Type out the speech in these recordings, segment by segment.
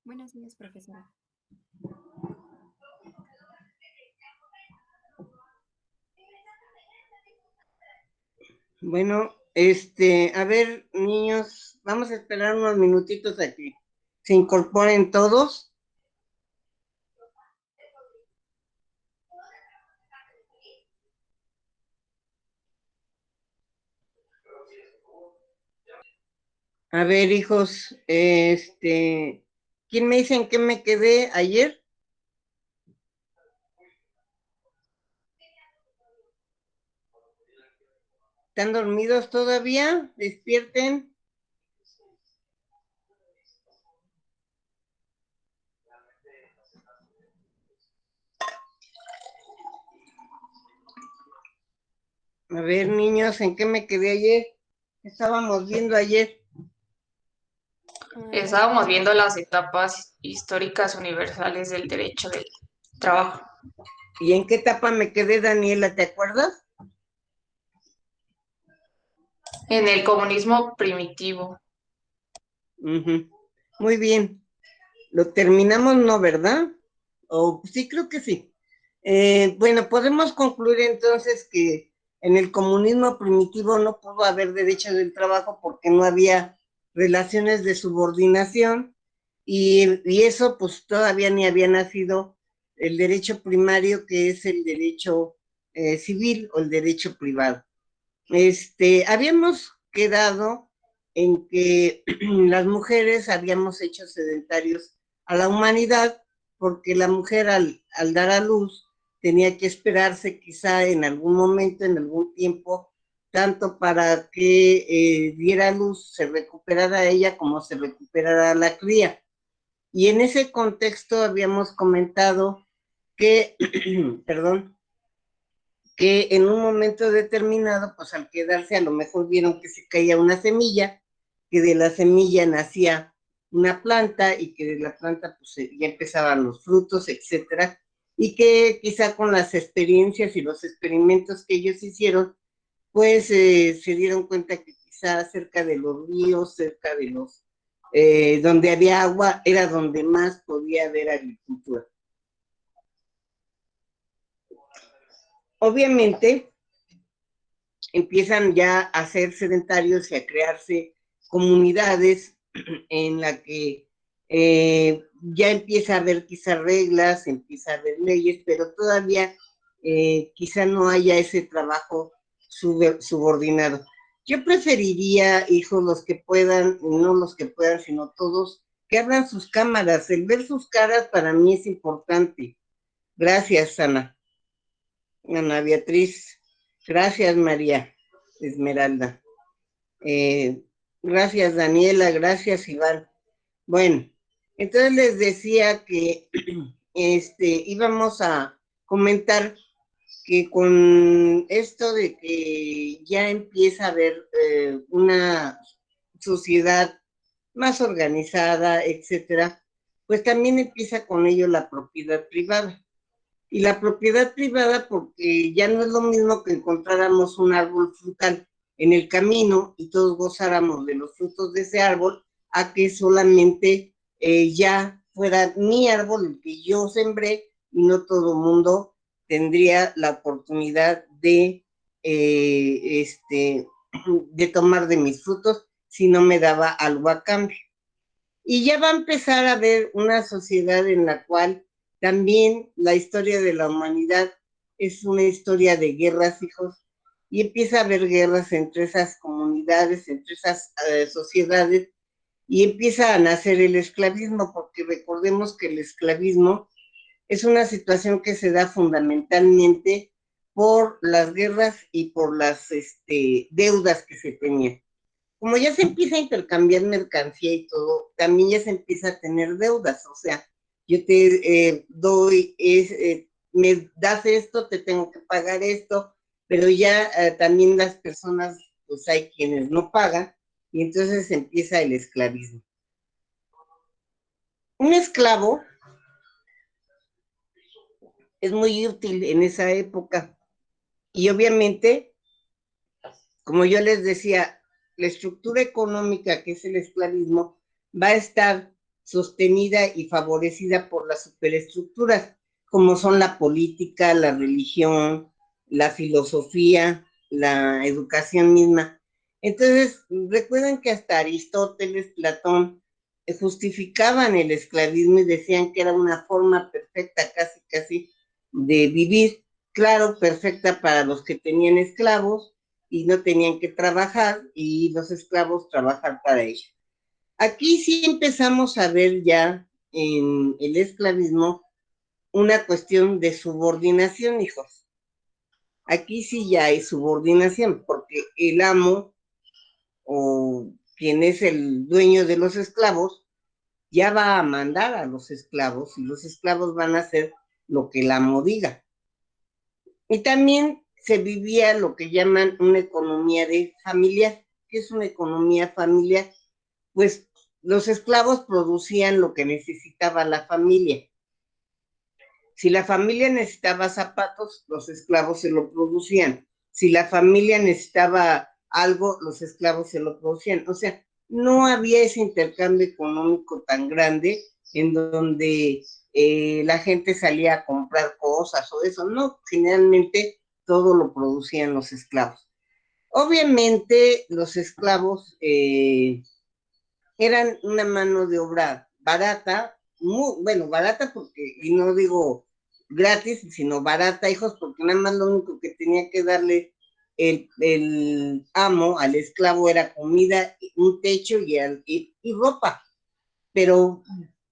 Buenos días, profesora. Bueno, a ver, niños, vamos a esperar unos minutitos a que se incorporen todos. A ver, hijos, ¿quién me dice en qué me quedé ayer? ¿Están dormidos todavía? Despierten. A ver, niños, ¿en qué me quedé ayer? ¿Qué estábamos viendo ayer? Estábamos viendo las etapas históricas universales del derecho del trabajo. ¿Y en qué etapa me quedé, Daniela? ¿Te acuerdas? En el comunismo primitivo. Muy bien. Lo terminamos, ¿no, verdad? Sí, creo que sí. Bueno, podemos concluir entonces que en el comunismo primitivo no pudo haber derecho del trabajo porque no había relaciones de subordinación y eso pues todavía ni había nacido el derecho primario, que es el derecho civil o el derecho privado. Habíamos quedado en que las mujeres habíamos hecho sedentarios a la humanidad, porque la mujer al dar a luz tenía que esperarse quizá en algún momento, en algún tiempo, tanto para que diera luz, se recuperara ella como se recuperara la cría. Y en ese contexto habíamos comentado que, perdón, que en un momento determinado, pues al quedarse, a lo mejor vieron que se caía una semilla, que de la semilla nacía una planta y que de la planta pues ya empezaban los frutos, etcétera, y que quizá con las experiencias y los experimentos que ellos hicieron, pues se dieron cuenta que quizá cerca de los ríos, cerca de los, donde había agua, era donde más podía haber agricultura. Obviamente, empiezan ya a ser sedentarios y a crearse comunidades en la que ya empieza a haber quizá reglas, empieza a haber leyes, pero todavía quizá no haya ese trabajo subordinado. Yo preferiría, hijos, los que puedan, no los que puedan, sino todos, que abran sus cámaras. El ver sus caras para mí es importante. Gracias, Ana Beatriz. Gracias, María Esmeralda. Gracias, Daniela. Gracias, Iván. Bueno, entonces les decía que íbamos a comentar que con esto de que ya empieza a haber una sociedad más organizada, etcétera, pues también empieza con ello la propiedad privada. Y la propiedad privada, porque ya no es lo mismo que encontráramos un árbol frutal en el camino y todos gozáramos de los frutos de ese árbol, a que solamente ya fuera mi árbol el que yo sembré y no todo el mundo tendría la oportunidad de tomar de mis frutos si no me daba algo a cambio. Y ya va a empezar a haber una sociedad en la cual también la historia de la humanidad es una historia de guerras, hijos, y empieza a haber guerras entre esas comunidades, entre esas sociedades, y empieza a nacer el esclavismo, porque recordemos que el esclavismo es una situación que se da fundamentalmente por las guerras y por las deudas que se tenían. Como ya se empieza a intercambiar mercancía y todo, también ya se empieza a tener deudas. O sea, yo te doy, me das esto, te tengo que pagar esto, pero ya también las personas, pues hay quienes no pagan, y entonces empieza el esclavismo. Un esclavo es muy útil en esa época, y obviamente, como yo les decía, la estructura económica que es el esclavismo va a estar sostenida y favorecida por las superestructuras, como son la política, la religión, la filosofía, la educación misma. Entonces, recuerden que hasta Aristóteles, Platón, justificaban el esclavismo y decían que era una forma perfecta, casi, casi, de vivir, claro, perfecta para los que tenían esclavos y no tenían que trabajar y los esclavos trabajar para ellos. Aquí sí empezamos a ver ya en el esclavismo una cuestión de subordinación, hijos. Aquí sí ya hay subordinación, porque el amo o quien es el dueño de los esclavos ya va a mandar a los esclavos y los esclavos van a hacer lo que el amo diga. Y también se vivía lo que llaman una economía de familiar. ¿Qué es una economía familiar? Pues los esclavos producían lo que necesitaba la familia. Si la familia necesitaba zapatos, los esclavos se lo producían. Si la familia necesitaba algo, los esclavos se lo producían. O sea, no había ese intercambio económico tan grande en donde la gente salía a comprar cosas o eso. No, generalmente todo lo producían los esclavos. Obviamente los esclavos eran una mano de obra barata, muy, bueno, barata porque, y no digo gratis, sino barata, hijos, porque nada más lo único que tenía que darle el amo al esclavo era comida, un techo y ropa, pero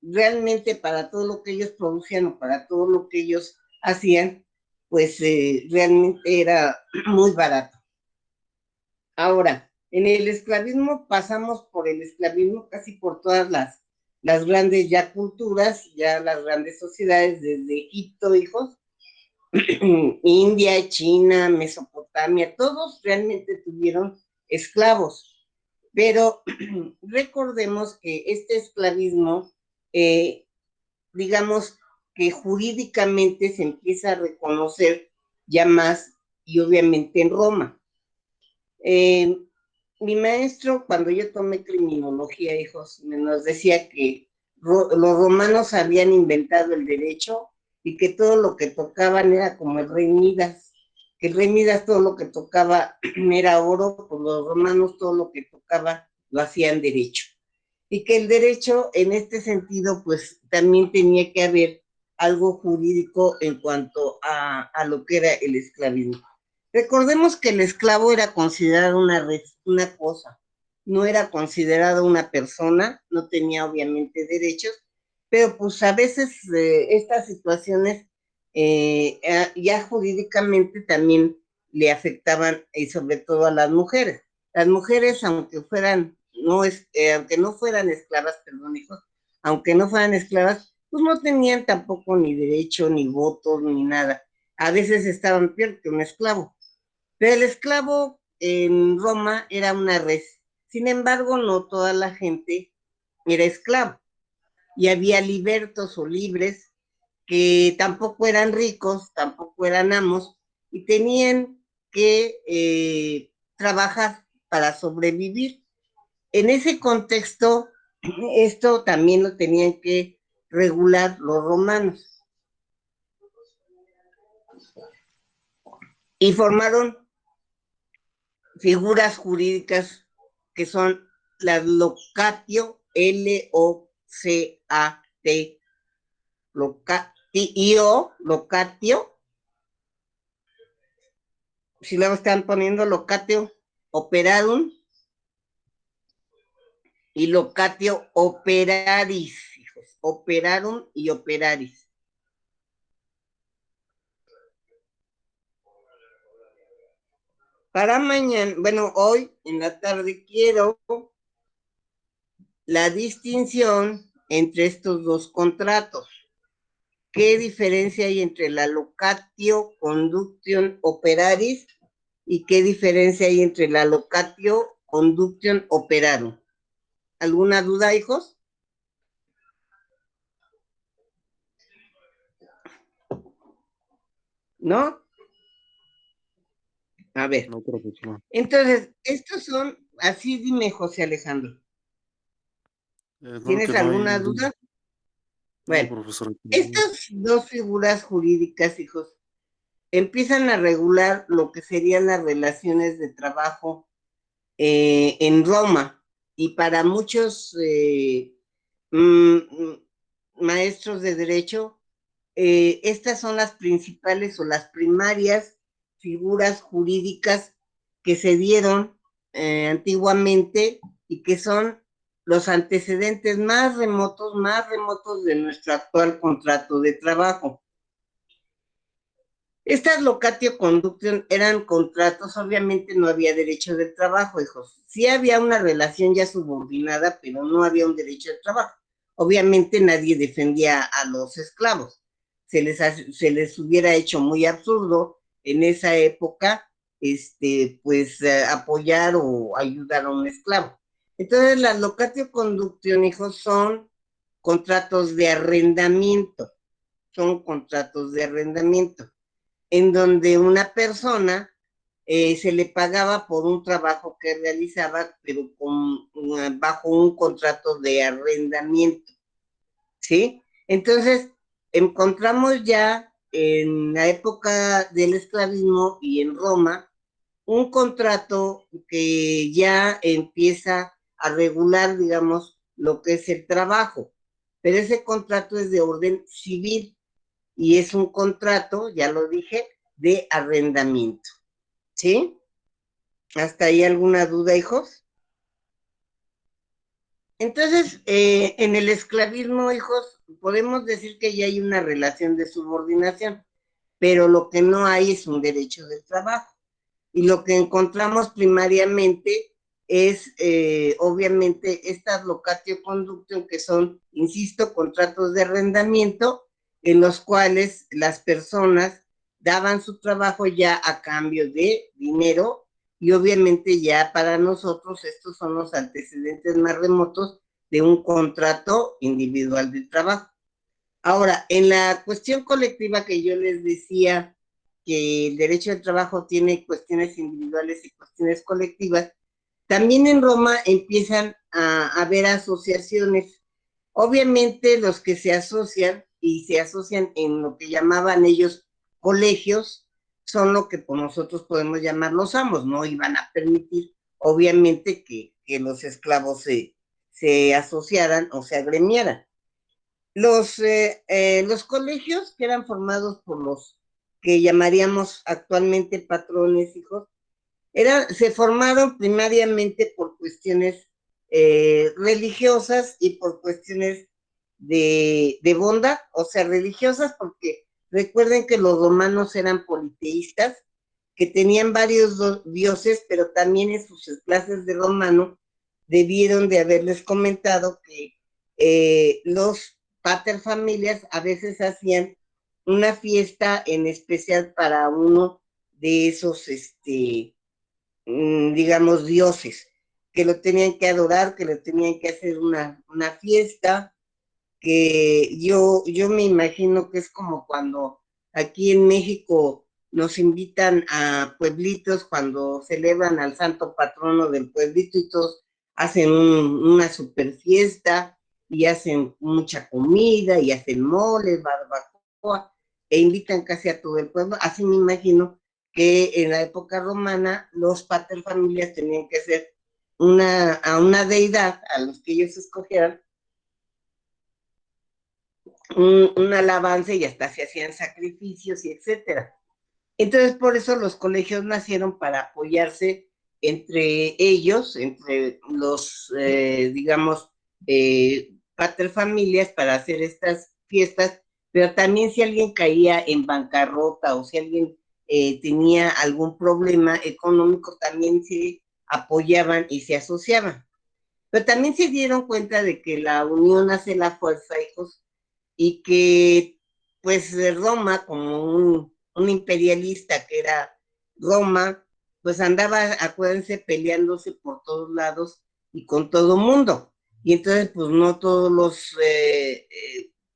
realmente para todo lo que ellos producían o para todo lo que ellos hacían, pues realmente era muy barato. Ahora, en el esclavismo pasamos por el esclavismo casi por todas las grandes ya culturas, ya las grandes sociedades, desde Egipto, hijos, India, China, Mesopotamia, todos realmente tuvieron esclavos. Pero recordemos que este esclavismo, digamos que jurídicamente se empieza a reconocer ya más y obviamente en Roma. Mi maestro, cuando yo tomé criminología, hijos, nos decía que los romanos habían inventado el derecho y que todo lo que tocaban era como el rey Midas, que el rey Midas todo lo que tocaba era oro, pues los romanos todo lo que tocaba lo hacían derecho. Y que el derecho en este sentido, pues también tenía que haber algo jurídico en cuanto a lo que era el esclavismo. Recordemos que el esclavo era considerado una cosa, no era considerado una persona, no tenía obviamente derechos, pero pues a veces estas situaciones ya jurídicamente también le afectaban y sobre todo a las mujeres. Las mujeres, aunque no fueran esclavas, perdón, hijos, aunque no fueran esclavas, pues no tenían tampoco ni derecho, ni votos, ni nada. A veces estaban peor que un esclavo. Pero el esclavo en Roma era una res. Sin embargo, no toda la gente era esclavo. Y había libertos o libres que tampoco eran ricos, tampoco eran amos, y tenían que trabajar para sobrevivir. En ese contexto, esto también lo tenían que regular los romanos. Y formaron figuras jurídicas que son las locatio, L-O-C-A-T, locatio, si luego están poniendo locatio operarum y locatio operaris, hijos, operarum y operaris. Para mañana, bueno, hoy en la tarde quiero la distinción entre estos dos contratos. ¿Qué diferencia hay entre la locatio conduction operaris y qué diferencia hay entre la locatio conduction operarum? ¿Alguna duda, hijos? ¿No? A ver. No, profesor. Entonces, estos son, así dime, José Alejandro. No, ¿Tienes que no alguna hay, duda? no, Bueno, profesora, que no. estas dos figuras jurídicas, hijos, empiezan a regular lo que serían las relaciones de trabajo en Roma. Y para muchos maestros de derecho, estas son las principales o las primarias figuras jurídicas que se dieron antiguamente y que son los antecedentes más remotos de nuestro actual contrato de trabajo. Estas locatio conductum eran contratos, obviamente no había derecho de trabajo, hijos. Sí había una relación ya subordinada, pero no había un derecho de trabajo. Obviamente nadie defendía a los esclavos. Se les hubiera hecho muy absurdo en esa época, pues apoyar o ayudar a un esclavo. Entonces, las locatio conductum, hijos, contratos de arrendamiento, son contratos de arrendamiento en donde una persona se le pagaba por un trabajo que realizaba, pero bajo un contrato de arrendamiento, ¿sí? Entonces, encontramos ya en la época del esclavismo y en Roma un contrato que ya empieza a regular, digamos, lo que es el trabajo, pero ese contrato es de orden civil y es un contrato, ya lo dije, de arrendamiento. ¿Sí? ¿Hasta ahí alguna duda, hijos? Entonces, en el esclavismo, hijos, podemos decir que ya hay una relación de subordinación, pero lo que no hay es un derecho del trabajo. Y lo que encontramos primariamente es, obviamente, estas locatio conductum, que son, insisto, contratos de arrendamiento, en los cuales las personas daban su trabajo ya a cambio de dinero, y obviamente ya para nosotros estos son los antecedentes más remotos de un contrato individual de trabajo. Ahora, en la cuestión colectiva que yo les decía, que el derecho del trabajo tiene cuestiones individuales y cuestiones colectivas, también en Roma empiezan a haber asociaciones. Obviamente los que se asocian y se asocian en lo que llamaban ellos colegios, son lo que por nosotros podemos llamar los amos, no iban a permitir, obviamente, que los esclavos se asociaran o se agremiaran. Los colegios que eran formados por los que llamaríamos actualmente patrones, hijos, se formaron primariamente por cuestiones religiosas y por cuestiones de bondad, o sea, religiosas, porque recuerden que los romanos eran politeístas, que tenían varios dioses, pero también en sus clases de romano debieron de haberles comentado que los paterfamilias a veces hacían una fiesta en especial para uno de esos, digamos, dioses, que lo tenían que adorar, que le tenían que hacer una fiesta, que yo me imagino que es como cuando aquí en México nos invitan a pueblitos cuando celebran al santo patrono del pueblito y todos hacen una super fiesta y hacen mucha comida y hacen moles, barbacoa e invitan casi a todo el pueblo. Así me imagino que en la época romana los paterfamilias tenían que hacer a una deidad a los que ellos escogieran un alabanza y hasta se hacían sacrificios y etcétera. Entonces, por eso los colegios nacieron para apoyarse entre ellos, entre los, digamos, paterfamilias para hacer estas fiestas, pero también si alguien caía en bancarrota o si alguien tenía algún problema económico, también se apoyaban y se asociaban. Pero también se dieron cuenta de que la unión hace la fuerza, hijos, y que pues Roma, como un imperialista que era Roma, pues andaba, acuérdense, peleándose por todos lados y con todo mundo. Y entonces, pues no todos los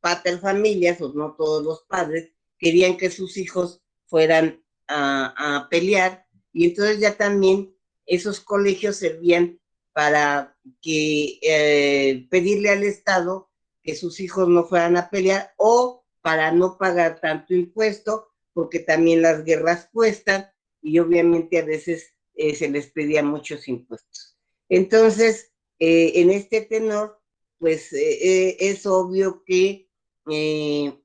paterfamilias, o no todos los padres, querían que sus hijos fueran a pelear. Y entonces ya también esos colegios servían para que pedirle al Estado que sus hijos no fueran a pelear o para no pagar tanto impuesto, porque también las guerras cuestan y obviamente a veces se les pedía muchos impuestos. Entonces, en este tenor, pues es obvio que en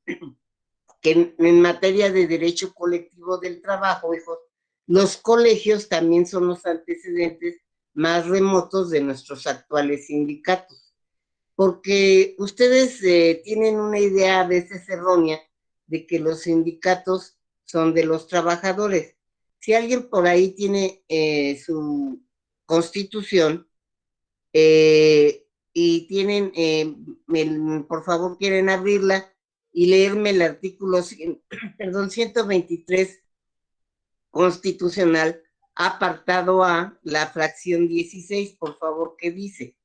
materia de derecho colectivo del trabajo, hijos, los colegios también son los antecedentes más remotos de nuestros actuales sindicatos, porque ustedes tienen una idea a veces errónea de que los sindicatos son de los trabajadores. Si alguien por ahí tiene su constitución y tienen, por favor, quieren abrirla y leerme el artículo, perdón, 123 constitucional, apartado A, la fracción 16, por favor, ¿qué dice?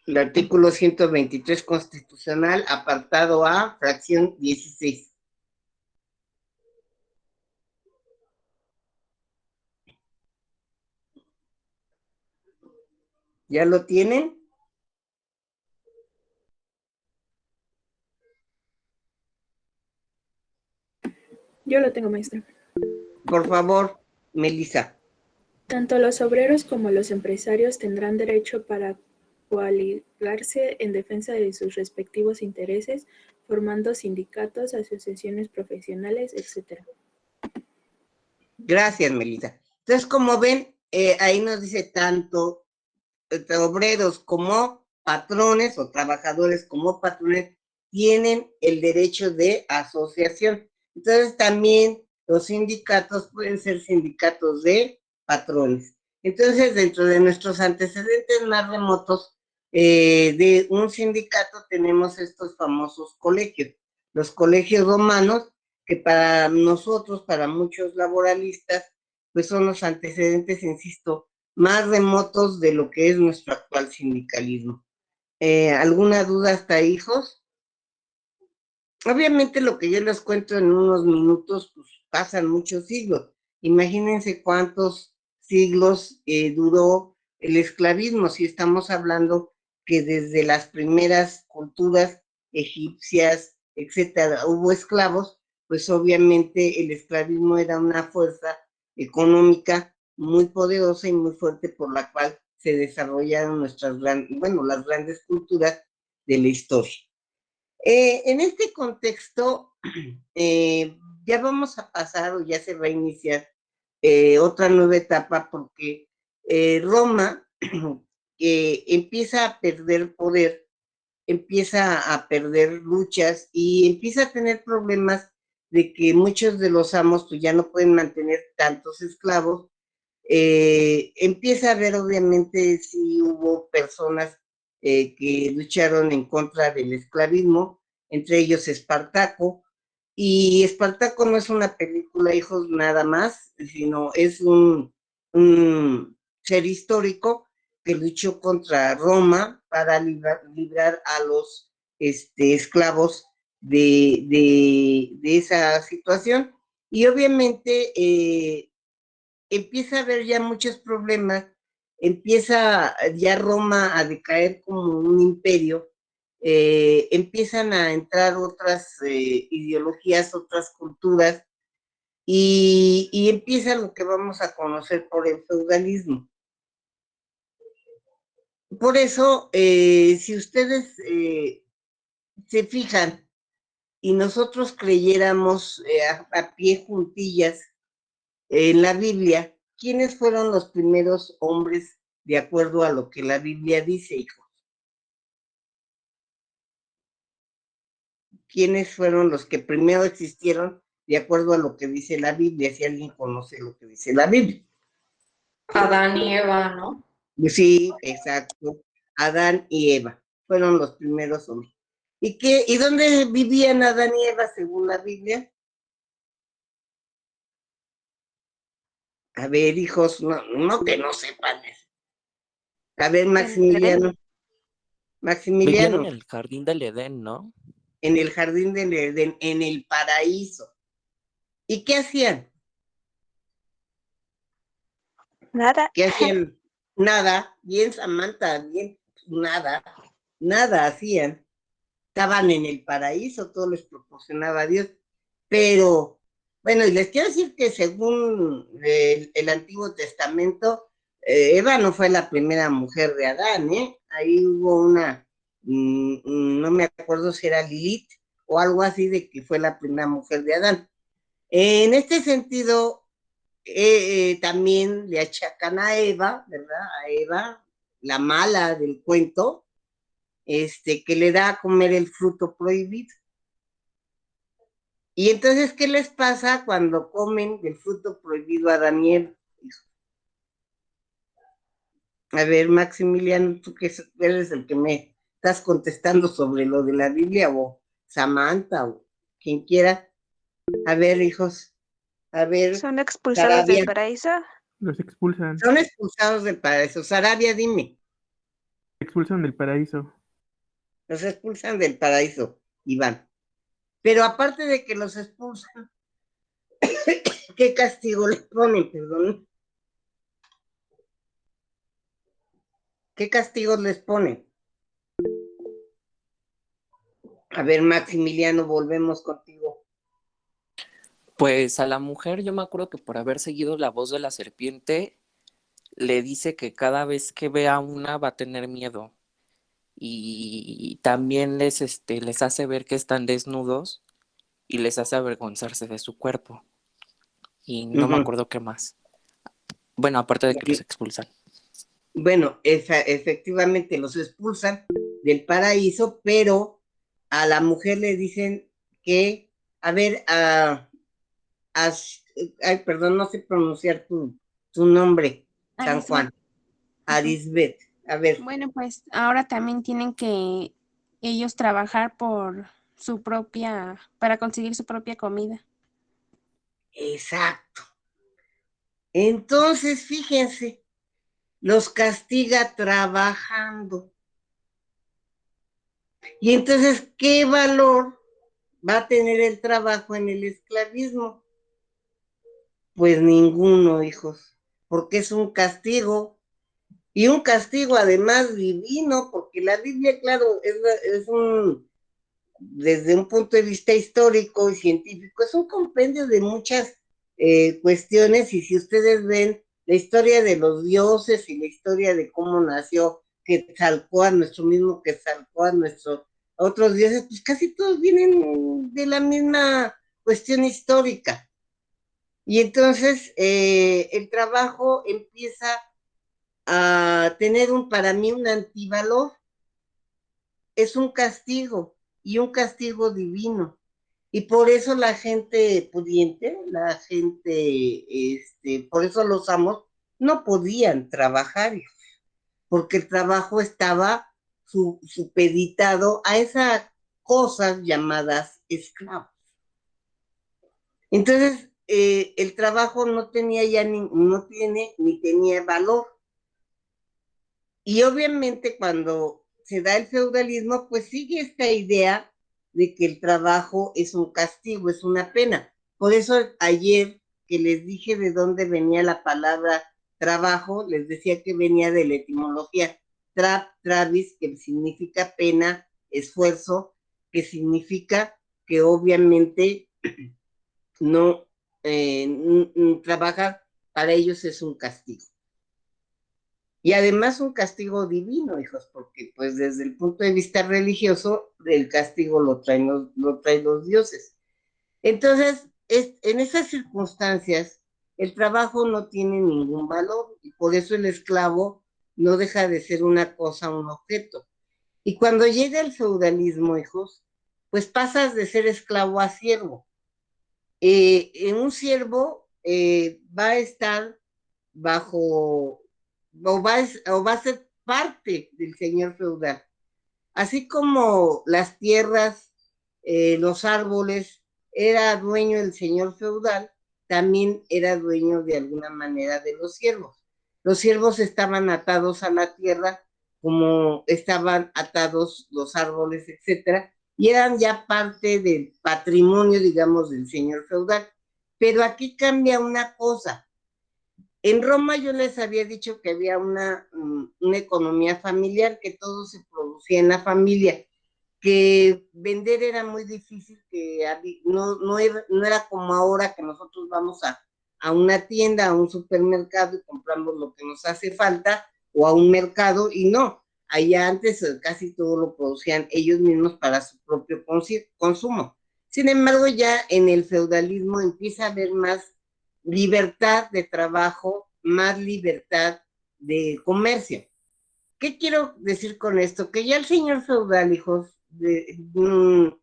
El artículo 123 constitucional, apartado A, fracción 16. ¿Ya lo tienen? Yo lo tengo, maestra. Por favor, Melissa. Tanto los obreros como los empresarios tendrán derecho para coaligarse en defensa de sus respectivos intereses, formando sindicatos, asociaciones profesionales, etc. Gracias, Melissa. Entonces, como ven, ahí nos dice tanto obreros como patrones o trabajadores como patrones tienen el derecho de asociación. Entonces, también los sindicatos pueden ser sindicatos de patrones. Entonces, dentro de nuestros antecedentes más remotos de un sindicato tenemos estos famosos colegios, los colegios romanos, que para nosotros, para muchos laboralistas, pues son los antecedentes, insisto, más remotos de lo que es nuestro actual sindicalismo. ¿Alguna duda hasta ahí, hijos? Obviamente lo que yo les cuento en unos minutos, pues pasan muchos siglos. Imagínense cuántos siglos duró el esclavismo, si estamos hablando que desde las primeras culturas egipcias, etcétera, hubo esclavos, pues obviamente el esclavismo era una fuerza económica muy poderosa y muy fuerte por la cual se desarrollaron las grandes culturas de la historia. En este contexto, ya vamos a pasar o ya se va a iniciar otra nueva etapa porque Roma empieza a perder poder, empieza a perder luchas y empieza a tener problemas de que muchos de los amos pues, ya no pueden mantener tantos esclavos. Empieza a haber, obviamente, sí hubo personas que lucharon en contra del esclavismo, entre ellos Espartaco, y Espartaco no es una película, hijos, nada más, sino es un ser histórico que luchó contra Roma para librar a los esclavos de esa situación. Y obviamente empieza a haber ya muchos problemas, empieza ya Roma a decaer como un imperio, empiezan a entrar otras ideologías, otras culturas, y empieza lo que vamos a conocer por el feudalismo. Por eso, si ustedes se fijan y nosotros creyéramos a pie juntillas en la Biblia, ¿quiénes fueron los primeros hombres de acuerdo a lo que la Biblia dice, hijos? ¿Quiénes fueron los que primero existieron de acuerdo a lo que dice la Biblia? Si alguien conoce lo que dice la Biblia. Adán y Eva, ¿no? Sí, exacto. Adán y Eva fueron los primeros hombres. ¿Y dónde vivían Adán y Eva según la Biblia? A ver, hijos, no que no sepan eso. A ver, Vivían Maximiliano, en el jardín del Edén, ¿no? en el jardín del Edén, en el paraíso. ¿Y qué hacían? Nada. ¿Qué hacían? Nada, bien Samantha, bien, nada, nada hacían. Estaban en el paraíso, todo les proporcionaba a Dios. Pero, bueno, y les quiero decir que según el Antiguo Testamento, Eva no fue la primera mujer de Adán, ¿eh? Ahí hubo una, no me acuerdo si era Lilith o algo así de que fue la primera mujer de Adán. En este sentido, también le achacan a Eva, ¿verdad? A Eva, la mala del cuento, que le da a comer el fruto prohibido. Y entonces, ¿qué les pasa cuando comen del fruto prohibido a Daniel? A ver, Maximiliano, tú que eres el que me estás contestando sobre lo de la Biblia, o Samantha, o quien quiera. A ver, hijos, a ver, ¿Son expulsados Sarabia. del paraíso? Los expulsan. Son expulsados del paraíso. Sarabia, dime. Expulsan del paraíso. Los expulsan del paraíso, Iván. Pero aparte de que los expulsan, ¿qué castigo les ponen? Perdón. ¿Qué castigos les ponen? A ver, Maximiliano, volvemos contigo. Pues a la mujer yo me acuerdo que por haber seguido la voz de la serpiente, le dice que cada vez que vea una va a tener miedo. Y también les hace ver que están desnudos y les hace avergonzarse de su cuerpo. Y no me acuerdo qué más. Bueno, aparte de que los expulsan. Bueno, efectivamente los expulsan del paraíso, pero a la mujer le dicen que, a ver, ay, perdón, no sé pronunciar tu nombre, San Juan, Arisbet. A ver. Bueno, pues ahora también tienen que ellos trabajar por su propia, para conseguir su propia comida. Exacto. Entonces, fíjense, los castiga trabajando. Y entonces, ¿qué valor va a tener el trabajo en el esclavismo? Pues ninguno, hijos, porque es un castigo, y un castigo además divino, porque la Biblia, claro, es desde un punto de vista histórico y científico, es un compendio de muchas cuestiones, y si ustedes ven la historia de los dioses y la historia de cómo nació Quetzalcóatl, nuestro mismo Quetzalcóatl, nuestros otros dioses, pues casi todos vienen de la misma cuestión histórica. Y entonces el trabajo empieza a tener para mí un antivalor, es un castigo, y un castigo divino. Y por eso la gente pudiente, la gente, por eso los amos, no podían trabajar, porque el trabajo estaba supeditado a esas cosas llamadas esclavos. Entonces, el trabajo no tenía ya no tiene ni tenía valor. Y obviamente cuando se da el feudalismo, pues sigue esta idea de que el trabajo es un castigo, es una pena. Por eso ayer que les dije de dónde venía la palabra trabajo, les decía que venía de la etimología travis, que significa pena, esfuerzo, que significa que obviamente no trabajar para ellos es un castigo. Y además un castigo divino, hijos, porque pues desde el punto de vista religioso, el castigo lo traen los dioses. Entonces, en esas circunstancias, el trabajo no tiene ningún valor, y por eso el esclavo no deja de ser una cosa, un objeto. Y cuando llega el feudalismo, hijos, pues pasas de ser esclavo a siervo. En un siervo va a estar bajo, o va a ser parte del señor feudal. Así como las tierras, los árboles, era dueño del señor feudal, también era dueño de alguna manera de los siervos. Los siervos estaban atados a la tierra como estaban atados los árboles, etcétera, y eran ya parte del patrimonio, digamos, del señor feudal. Pero aquí cambia una cosa. En Roma yo les había dicho que había una economía familiar, que todo se producía en la familia, que vender era muy difícil, que no era como ahora que nosotros vamos a una tienda, a un supermercado y compramos lo que nos hace falta, o a un mercado, y no, allá antes casi todo lo producían ellos mismos para su propio consumo. Sin embargo, ya en el feudalismo empieza a haber más libertad de trabajo, más libertad de comercio. ¿Qué quiero decir con esto? Que ya el señor feudal, hijos, no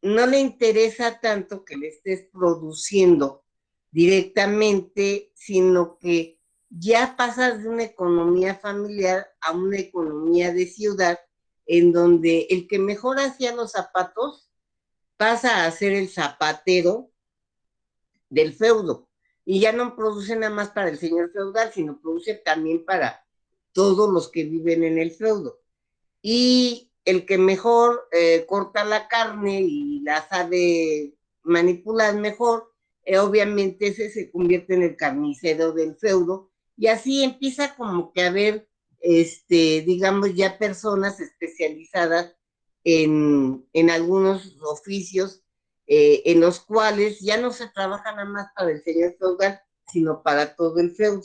le interesa tanto que le estés produciendo directamente, sino que ya pasas de una economía familiar a una economía de ciudad, en donde el que mejor hacía los zapatos pasa a ser el zapatero del feudo. Y ya no produce nada más para el señor feudal, sino produce también para todos los que viven en el feudo. Y el que mejor corta la carne y la sabe manipular mejor, obviamente ese se convierte en el carnicero del feudo, y así empieza como que a haber, digamos, ya personas especializadas en algunos oficios, en los cuales ya no se trabaja nada más para el señor feudal, sino para todo el feudo.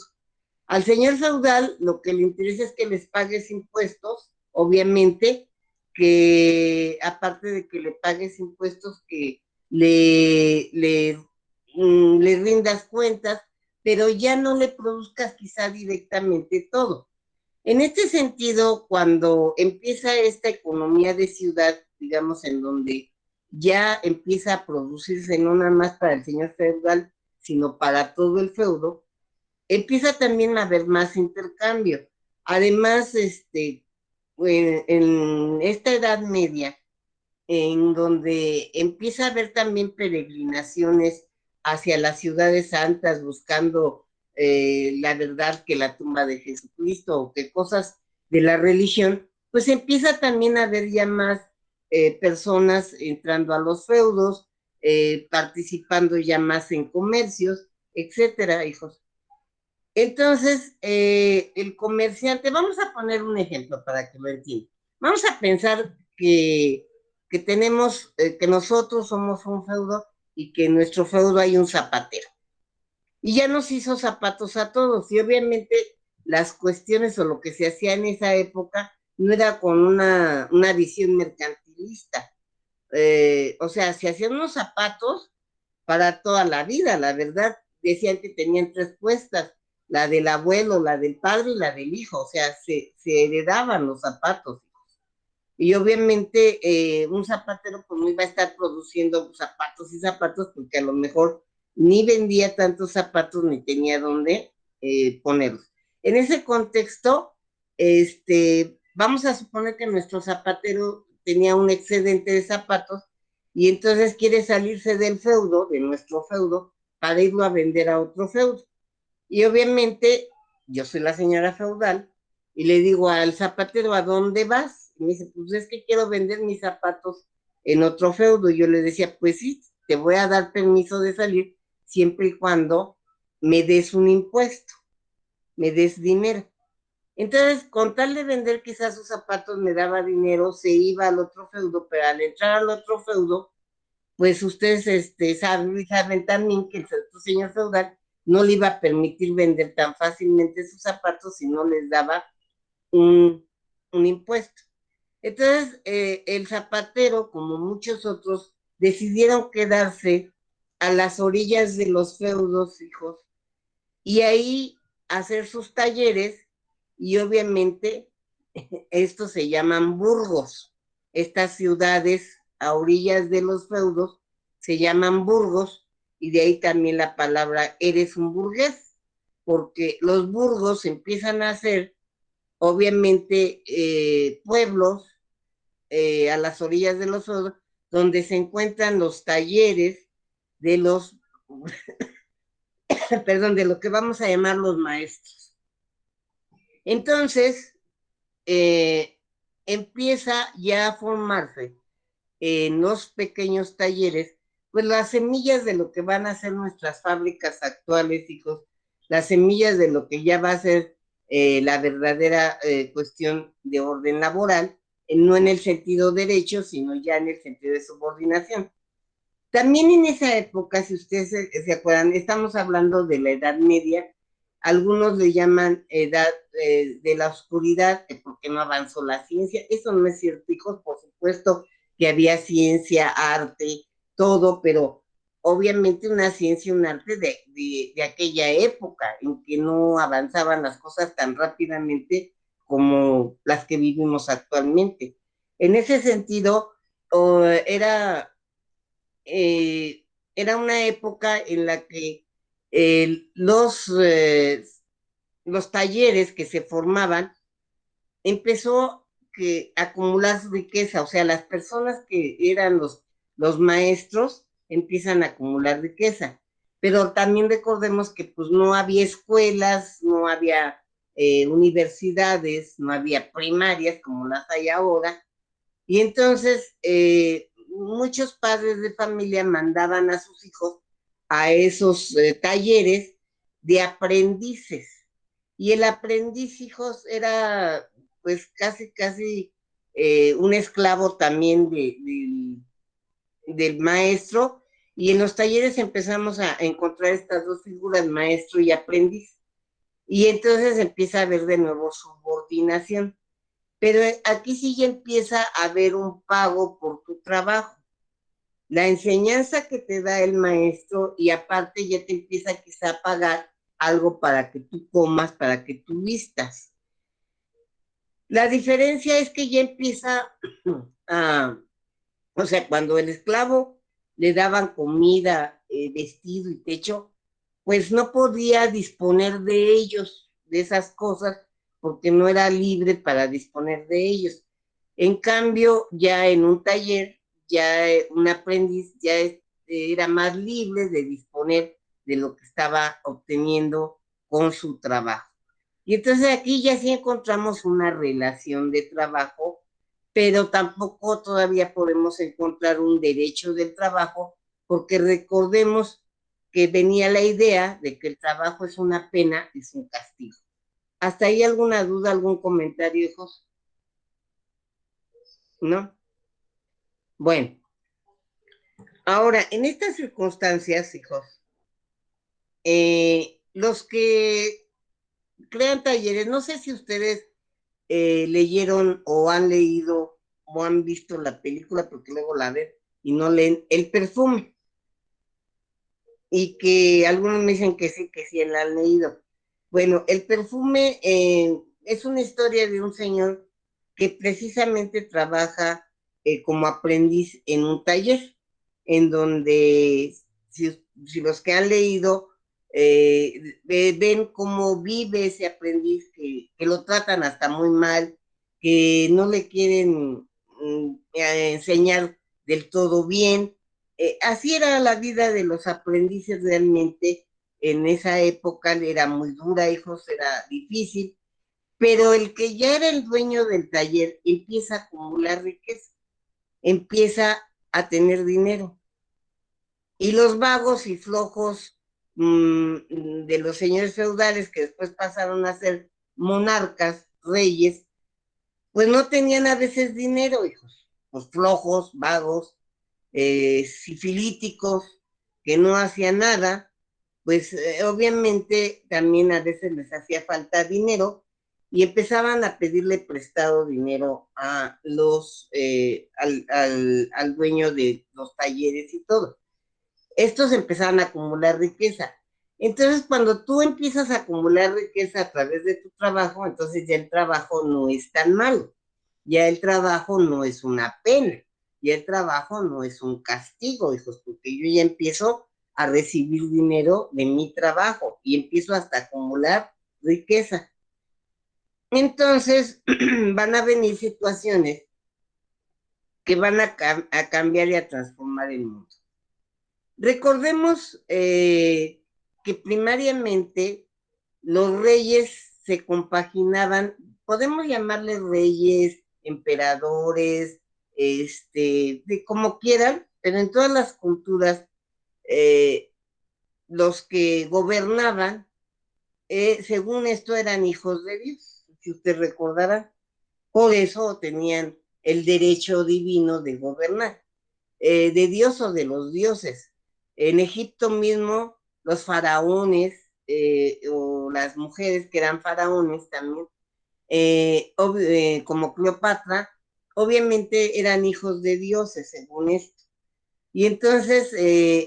Al señor feudal lo que le interesa es que les pagues impuestos, obviamente, que aparte de que le pagues impuestos, que le rindas cuentas, pero ya no le produzcas quizá directamente todo. En este sentido, cuando empieza esta economía de ciudad, digamos, en donde ya empieza a producirse no nada más para el señor feudal, sino para todo el feudo, empieza también a haber más intercambio. Además, en esta Edad Media, en donde empieza a haber también peregrinaciones hacia las ciudades santas buscando la verdad, que la tumba de Jesucristo o que cosas de la religión, pues empieza también a haber ya más personas entrando a los feudos, participando ya más en comercios, etcétera, hijos. Entonces, el comerciante, vamos a poner un ejemplo para que lo entiendan. Vamos a pensar que tenemos, que nosotros somos un feudo y que en nuestro feudo hay un zapatero. Y ya nos hizo zapatos a todos. Y obviamente las cuestiones o lo que se hacía en esa época no era con una visión mercantilista. O sea, se hacían unos zapatos para toda la vida, la verdad. Decían que tenían tres puestas, la del abuelo, la del padre y la del hijo, o sea, se heredaban los zapatos. Y obviamente un zapatero pues no iba a estar produciendo zapatos y zapatos porque a lo mejor ni vendía tantos zapatos ni tenía dónde ponerlos. En ese contexto, vamos a suponer que nuestro zapatero tenía un excedente de zapatos y entonces quiere salirse del feudo, de nuestro feudo, para irlo a vender a otro feudo. Y obviamente yo soy la señora feudal y le digo al zapatero, ¿a dónde vas? Y me dice, pues es que quiero vender mis zapatos en otro feudo. Y yo le decía, pues sí, te voy a dar permiso de salir siempre y cuando me des un impuesto, me des dinero. Entonces, con tal de vender quizás sus zapatos me daba dinero, se iba al otro feudo, pero al entrar al otro feudo, pues ustedes saben también que el señor feudal no le iba a permitir vender tan fácilmente sus zapatos si no les daba un impuesto. Entonces, el zapatero, como muchos otros, decidieron quedarse a las orillas de los feudos, hijos, y ahí hacer sus talleres, y obviamente estos se llaman burgos. Estas ciudades a orillas de los feudos se llaman burgos, y de ahí también la palabra eres un burgués, porque los burgos empiezan a ser, obviamente, pueblos a las orillas de los feudos, donde se encuentran los talleres de los, perdón, de lo que vamos a llamar los maestros. Entonces, empieza ya a formarse en los pequeños talleres, pues las semillas de lo que van a ser nuestras fábricas actuales, hijos, las semillas de lo que ya va a ser la verdadera cuestión de orden laboral, no en el sentido derecho, sino ya en el sentido de subordinación. También en esa época, si ustedes se acuerdan, estamos hablando de la Edad Media, algunos le llaman edad de la oscuridad, porque no avanzó la ciencia. Eso no es cierto, hijos, por supuesto que había ciencia, arte, todo, pero obviamente una ciencia y un arte de aquella época, en que no avanzaban las cosas tan rápidamente como las que vivimos actualmente. En ese sentido, era era una época en la que los talleres que se formaban empezó a acumular riqueza, o sea, las personas que eran los maestros empiezan a acumular riqueza, pero también recordemos que pues no había escuelas, no había universidades, no había primarias como las hay ahora, y entonces muchos padres de familia mandaban a sus hijos a esos talleres de aprendices. Y el aprendiz, hijos, era pues casi un esclavo también del maestro. Y en los talleres empezamos a encontrar estas dos figuras, maestro y aprendiz. Y entonces empieza a haber de nuevo subordinación. Pero aquí sí ya empieza a haber un pago por tu trabajo. La enseñanza que te da el maestro y aparte ya te empieza quizá a pagar algo para que tú comas, para que tú vistas. La diferencia es que ya empieza a, o sea, cuando el esclavo le daban comida, vestido y techo, pues no podía disponer de ellos, de esas cosas, porque no era libre para disponer de ellos. En cambio, ya en un taller, ya un aprendiz ya era más libre de disponer de lo que estaba obteniendo con su trabajo. Y entonces aquí ya sí encontramos una relación de trabajo, pero tampoco todavía podemos encontrar un derecho del trabajo, porque recordemos que venía la idea de que el trabajo es una pena, es un castigo. ¿Hasta ahí alguna duda, algún comentario, hijos? ¿No? Bueno, ahora, en estas circunstancias, hijos, los que crean talleres, no sé si ustedes leyeron o han leído o han visto la película, porque luego la ven y no leen El Perfume, y que algunos me dicen que sí la han leído. Bueno, El Perfume es una historia de un señor que precisamente trabaja como aprendiz en un taller, en donde, si los que han leído ven cómo vive ese aprendiz, que lo tratan hasta muy mal, que no le quieren enseñar del todo bien. Así era la vida de los aprendices realmente en esa época, era muy dura, hijos, era difícil, pero el que ya era el dueño del taller empieza a acumular riqueza, empieza a tener dinero. Y los vagos y flojos de los señores feudales, que después pasaron a ser monarcas, reyes, pues no tenían a veces dinero, hijos. Los flojos, vagos, sifilíticos, que no hacían nada, pues obviamente también a veces les hacía falta dinero y empezaban a pedirle prestado dinero a al dueño de los talleres y todo. Estos empezaban a acumular riqueza. Entonces, cuando tú empiezas a acumular riqueza a través de tu trabajo, entonces ya el trabajo no es tan malo, ya el trabajo no es una pena, ya el trabajo no es un castigo, hijos, porque yo ya empiezo a recibir dinero de mi trabajo y empiezo hasta a acumular riqueza. Entonces, van a venir situaciones que van a cambiar y a transformar el mundo. Recordemos que primariamente los reyes se compaginaban, podemos llamarles reyes, emperadores, de como quieran, pero en todas las culturas los que gobernaban según esto eran hijos de Dios, si usted recordará, por eso tenían el derecho divino de gobernar, de Dios o de los dioses. En Egipto mismo, los faraones o las mujeres que eran faraones también, como Cleopatra, obviamente eran hijos de dioses, según esto. Y entonces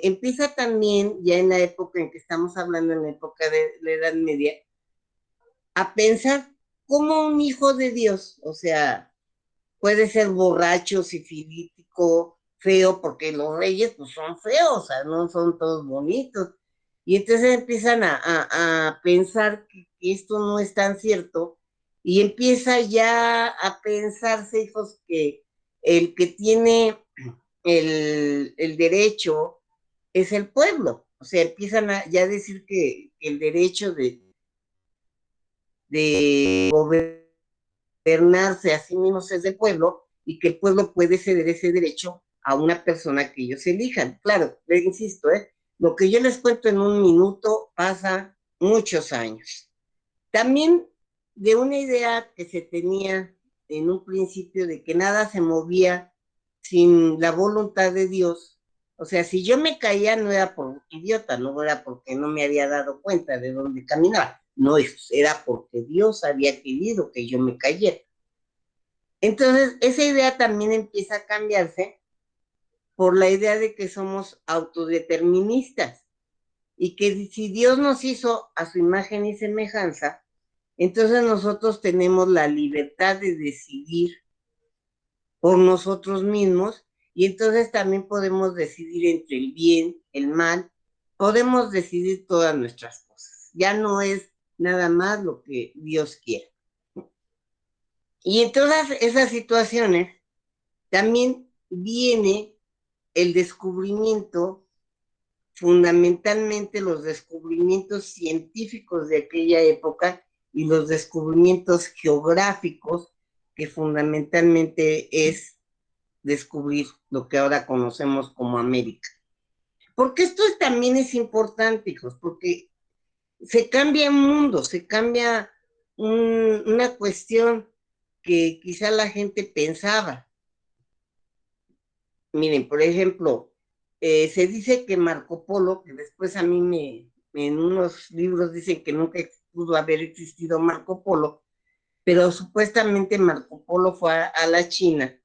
empieza también, ya en la época en que estamos hablando, en la época de la Edad Media, a pensar cómo un hijo de Dios, o sea, puede ser borracho, sifilítico, feo, porque los reyes pues son feos, o sea, no son todos bonitos. Y entonces empiezan a pensar que esto no es tan cierto y empieza ya a pensarse, hijos, que el que tiene el derecho es el pueblo. O sea, empiezan a ya decir que el derecho de gobernarse a sí mismos es del pueblo y que el pueblo puede ceder ese derecho a una persona que ellos elijan. Claro, les insisto, lo que yo les cuento en un minuto pasa muchos años. También de una idea que se tenía en un principio de que nada se movía sin la voluntad de Dios. O sea, si yo me caía no era por idiota, no era porque no me había dado cuenta de dónde caminaba, no, era porque Dios había querido que yo me cayera. Entonces, esa idea también empieza a cambiarse por la idea de que somos autodeterministas y que si Dios nos hizo a su imagen y semejanza, entonces nosotros tenemos la libertad de decidir por nosotros mismos y entonces también podemos decidir entre el bien, el mal, podemos decidir todas nuestras cosas. Ya no es nada más lo que Dios quiere. Y en todas esas situaciones también viene el descubrimiento, fundamentalmente los descubrimientos científicos de aquella época y los descubrimientos geográficos, que fundamentalmente es descubrir lo que ahora conocemos como América. Porque esto también es importante, hijos, porque se cambia un mundo, se cambia una cuestión que quizá la gente pensaba. Miren, por ejemplo, se dice que Marco Polo, que después a mí en unos libros dicen que nunca pudo haber existido Marco Polo, pero supuestamente Marco Polo fue a la China,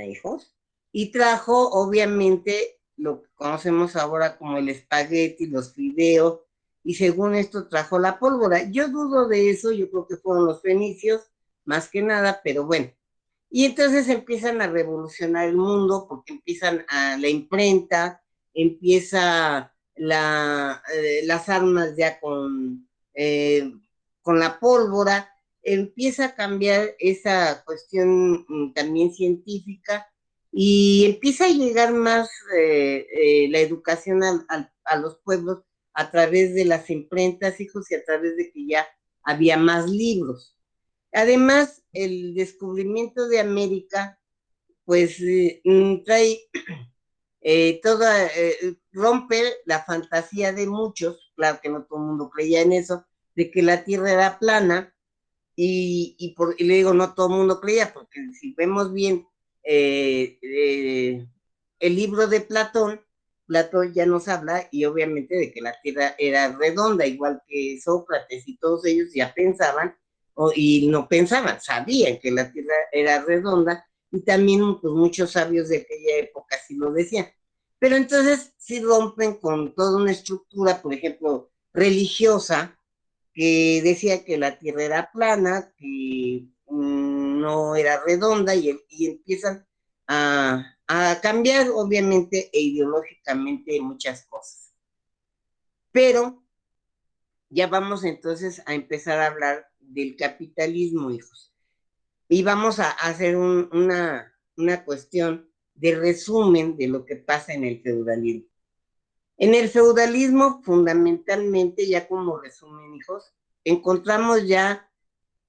hijos, y trajo obviamente lo que conocemos ahora como el espagueti, los fideos, y según esto trajo la pólvora. Yo dudo de eso, yo creo que fueron los fenicios, más que nada, pero bueno. Y entonces empiezan a revolucionar el mundo porque empiezan a la imprenta, empieza las armas ya con la pólvora, empieza a cambiar esa cuestión también científica y empieza a llegar más la educación a los pueblos a través de las imprentas, hijos, y a través de que ya había más libros. Además, el descubrimiento de América, pues trae rompe la fantasía de muchos, claro que no todo el mundo creía en eso, de que la Tierra era plana, y le digo, no todo el mundo creía, porque si vemos bien el libro de Platón, Platón ya nos habla, y obviamente de que la Tierra era redonda, igual que Sócrates y todos ellos ya pensaban, y no pensaban, sabían que la Tierra era redonda, y también pues, muchos sabios de aquella época sí lo decían. Pero entonces sí rompen con toda una estructura, por ejemplo, religiosa, que decía que la Tierra era plana, que no era redonda, y empiezan a cambiar, obviamente, e ideológicamente muchas cosas. Pero ya vamos entonces a empezar a hablar del capitalismo, hijos. Y vamos a hacer una cuestión de resumen de lo que pasa en el feudalismo. En el feudalismo, fundamentalmente, ya como resumen, hijos, encontramos ya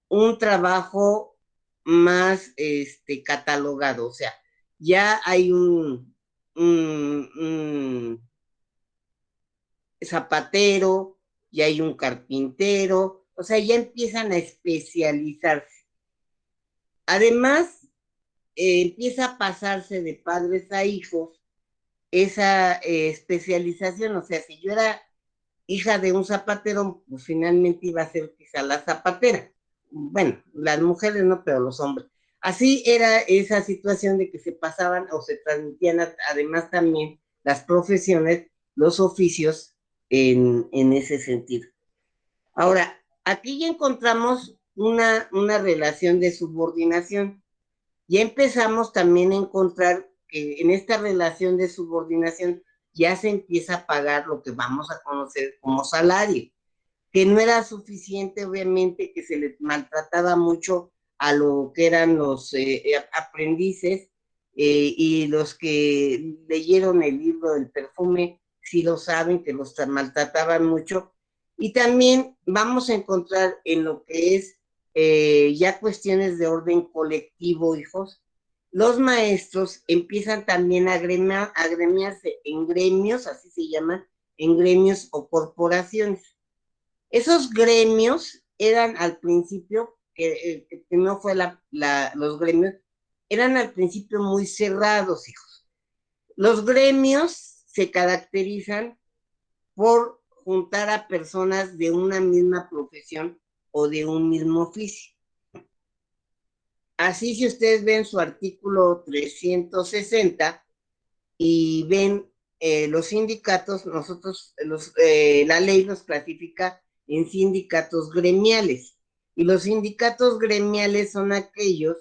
un trabajo más catalogado, o sea, ya hay un zapatero, ya hay un carpintero, o sea, ya empiezan a especializarse. Además, empieza a pasarse de padres a hijos esa especialización, o sea, si yo era hija de un zapatero, pues finalmente iba a ser quizá la zapatera. Bueno, las mujeres no, pero los hombres. Así era esa situación de que se pasaban o se transmitían además también las profesiones, los oficios en ese sentido. Ahora, aquí ya encontramos una relación de subordinación. Ya empezamos también a encontrar que en esta relación de subordinación ya se empieza a pagar lo que vamos a conocer como salario, que no era suficiente, obviamente, que se les maltrataba mucho a lo que eran los aprendices, y los que leyeron el libro del perfume, sí lo saben, que los maltrataban mucho. Y también vamos a encontrar en lo que es ya cuestiones de orden colectivo, hijos, los maestros empiezan también a agremiarse en gremios, así se llaman, en gremios o corporaciones. Esos gremios eran al principio, que no fue los gremios, eran al principio muy cerrados, hijos. Los gremios se caracterizan por juntar a personas de una misma profesión o de un mismo oficio. Así, si ustedes ven su artículo 360 y ven los sindicatos, la ley los clasifica en sindicatos gremiales. Y los sindicatos gremiales son aquellos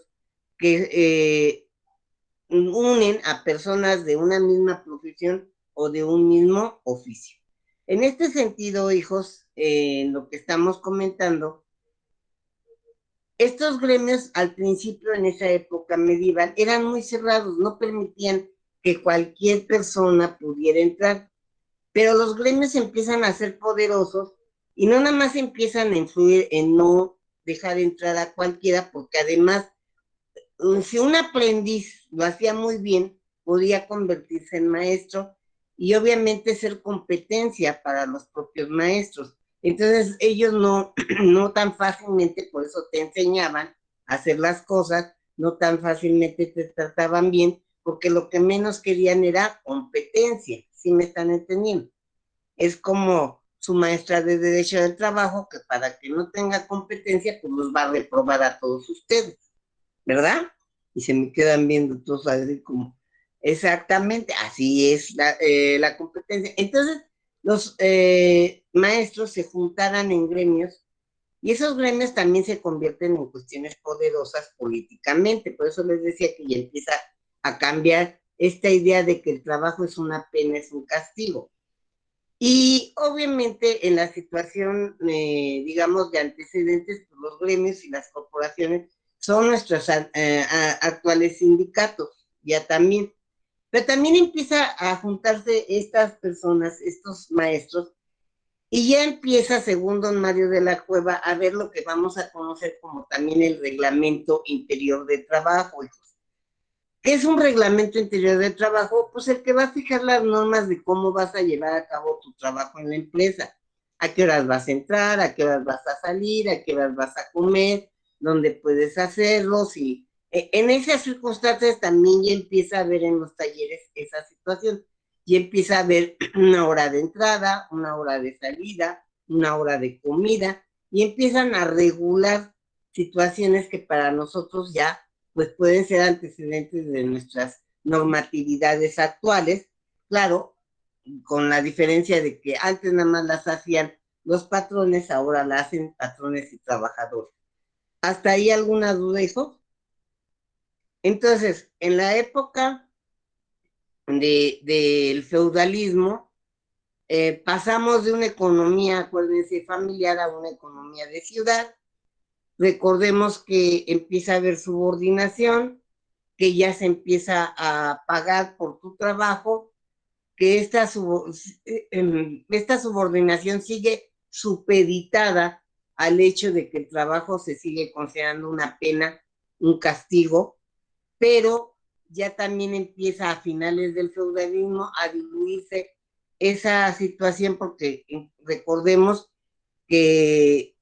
que unen a personas de una misma profesión o de un mismo oficio. En este sentido, hijos, lo que estamos comentando, estos gremios al principio, en esa época medieval, eran muy cerrados, no permitían que cualquier persona pudiera entrar, pero los gremios empiezan a ser poderosos y no nada más empiezan a influir en no dejar entrar a cualquiera, porque además, si un aprendiz lo hacía muy bien, podía convertirse en maestro y obviamente ser competencia para los propios maestros. Entonces ellos no tan fácilmente, por eso te enseñaban a hacer las cosas, no tan fácilmente te trataban bien, porque lo que menos querían era competencia, ¿sí me están entendiendo? Es como su maestra de Derecho del Trabajo, que para que no tenga competencia, pues los va a reprobar a todos ustedes, ¿verdad? Y se me quedan viendo todos así como, exactamente, así es la competencia. Entonces, los maestros se juntaran en gremios y esos gremios también se convierten en cuestiones poderosas políticamente. Por eso les decía que ya empieza a cambiar esta idea de que el trabajo es una pena, es un castigo. Y obviamente en la situación, digamos, de antecedentes, pues los gremios y las corporaciones son nuestros actuales sindicatos, ya también. Pero también empieza a juntarse estas personas, estos maestros, y ya empieza, según don Mario de la Cueva, a ver lo que vamos a conocer como también el reglamento interior de trabajo. ¿Qué es un reglamento interior de trabajo? Pues el que va a fijar las normas de cómo vas a llevar a cabo tu trabajo en la empresa. A qué horas vas a entrar, a qué horas vas a salir, a qué horas vas a comer, dónde puedes hacerlo. Si, en esas circunstancias también ya empieza a ver en los talleres esa situación. Y empieza a haber una hora de entrada, una hora de salida, una hora de comida, y empiezan a regular situaciones que para nosotros ya pues pueden ser antecedentes de nuestras normatividades actuales, claro, con la diferencia de que antes nada más las hacían los patrones, ahora las hacen patrones y trabajadores. ¿Hasta ahí alguna duda, hijo? Entonces, en la época del feudalismo, pasamos de una economía, acuérdense, familiar a una economía de ciudad. Recordemos que empieza a haber subordinación, que ya se empieza a pagar por tu trabajo, que esta subordinación sigue supeditada al hecho de que el trabajo se sigue considerando una pena, un castigo, pero ya también empieza a finales del feudalismo a diluirse esa situación, porque recordemos que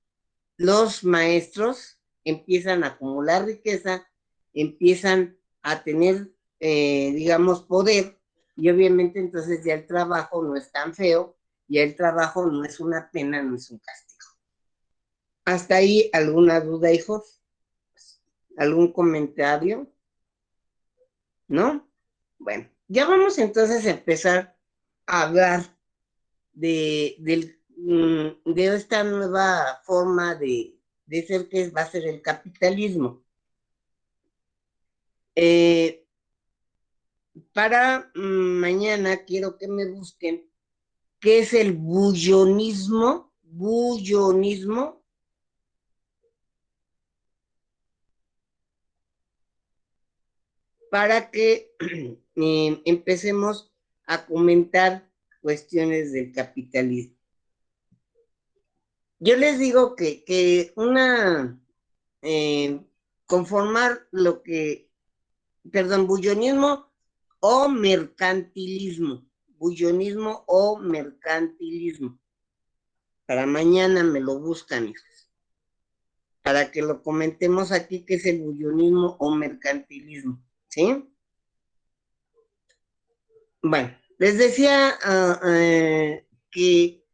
los maestros empiezan a acumular riqueza, empiezan a tener, digamos, poder, y obviamente entonces ya el trabajo no es tan feo, ya el trabajo no es una pena, no es un castigo. ¿Hasta ahí alguna duda, hijos? ¿Algún comentario? ¿No? Bueno, ya vamos entonces a empezar a hablar de esta nueva forma de ser que va a ser el capitalismo. Para mañana quiero que me busquen qué es el bullonismo, para que empecemos a comentar cuestiones del capitalismo. Yo les digo que conformar bullonismo o mercantilismo, Para mañana me lo buscan, hijos, para que lo comentemos aquí, qué es el bullonismo o mercantilismo, ¿sí? Bueno, les decía que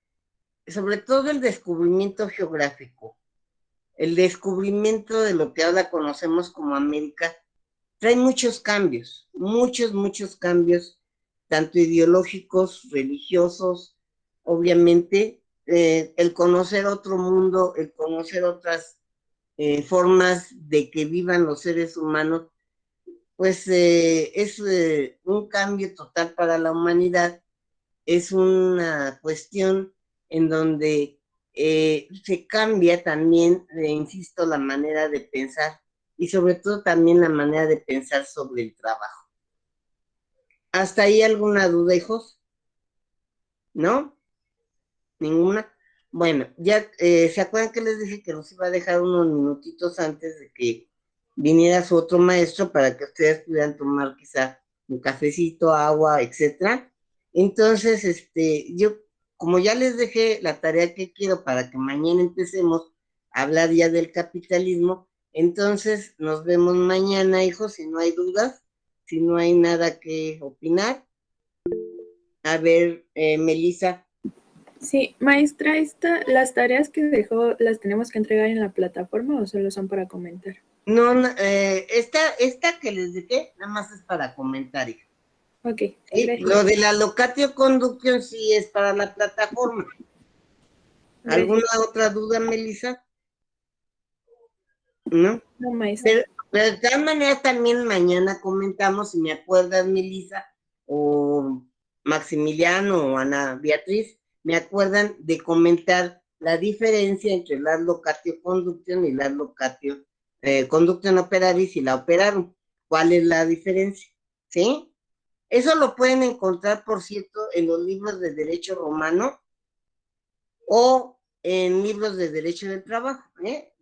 sobre todo el descubrimiento geográfico, el descubrimiento de lo que ahora conocemos como América, trae muchos cambios, muchos cambios, tanto ideológicos, religiosos, obviamente, el conocer otro mundo, el conocer otras formas de que vivan los seres humanos, pues es un cambio total para la humanidad, es una cuestión en donde se cambia también, insisto, la manera de pensar y sobre todo también la manera de pensar sobre el trabajo. ¿Hasta ahí alguna duda, hijos? ¿No? ¿Ninguna? Bueno, ya ¿se acuerdan que les dije que los iba a dejar unos minutitos antes de que viniera su otro maestro para que ustedes pudieran tomar quizá un cafecito, agua, etcétera? Entonces, yo, como ya les dejé la tarea que quiero para que mañana empecemos a hablar ya del capitalismo, entonces nos vemos mañana, hijos, si no hay dudas, si no hay nada que opinar. A ver, Melissa. Sí, maestra, ¿las tareas que dejó las tenemos que entregar en la plataforma o solo son para comentar? No, esta que les dejé, nada más es para comentar, hija. Ok, ¿Sí? gracias. Lo de la locatio conducción sí es para la plataforma. ¿Alguna otra duda, Melissa? ¿No? No, maestra. Pero de todas maneras también mañana comentamos, si me acuerdas, Melissa, o Maximiliano o Ana Beatriz, me acuerdan de comentar la diferencia entre la locatio conducción y la locatio conducción operaris y la operarum. ¿Cuál es la diferencia? ¿Sí? Eso lo pueden encontrar, por cierto, en los libros de Derecho Romano o en libros de Derecho del Trabajo,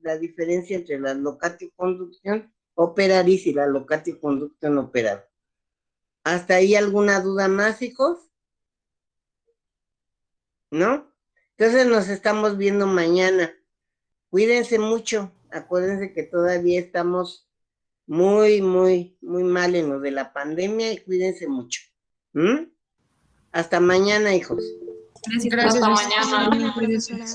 la diferencia entre la locatio conducción operaris y la locatio conducción operarum. ¿Hasta ahí alguna duda más, hijos? ¿No? Entonces nos estamos viendo mañana. Cuídense mucho. Acuérdense que todavía estamos muy mal en lo de la pandemia y cuídense mucho. Hasta mañana, hijos. Gracias, hasta mañana. Profesora.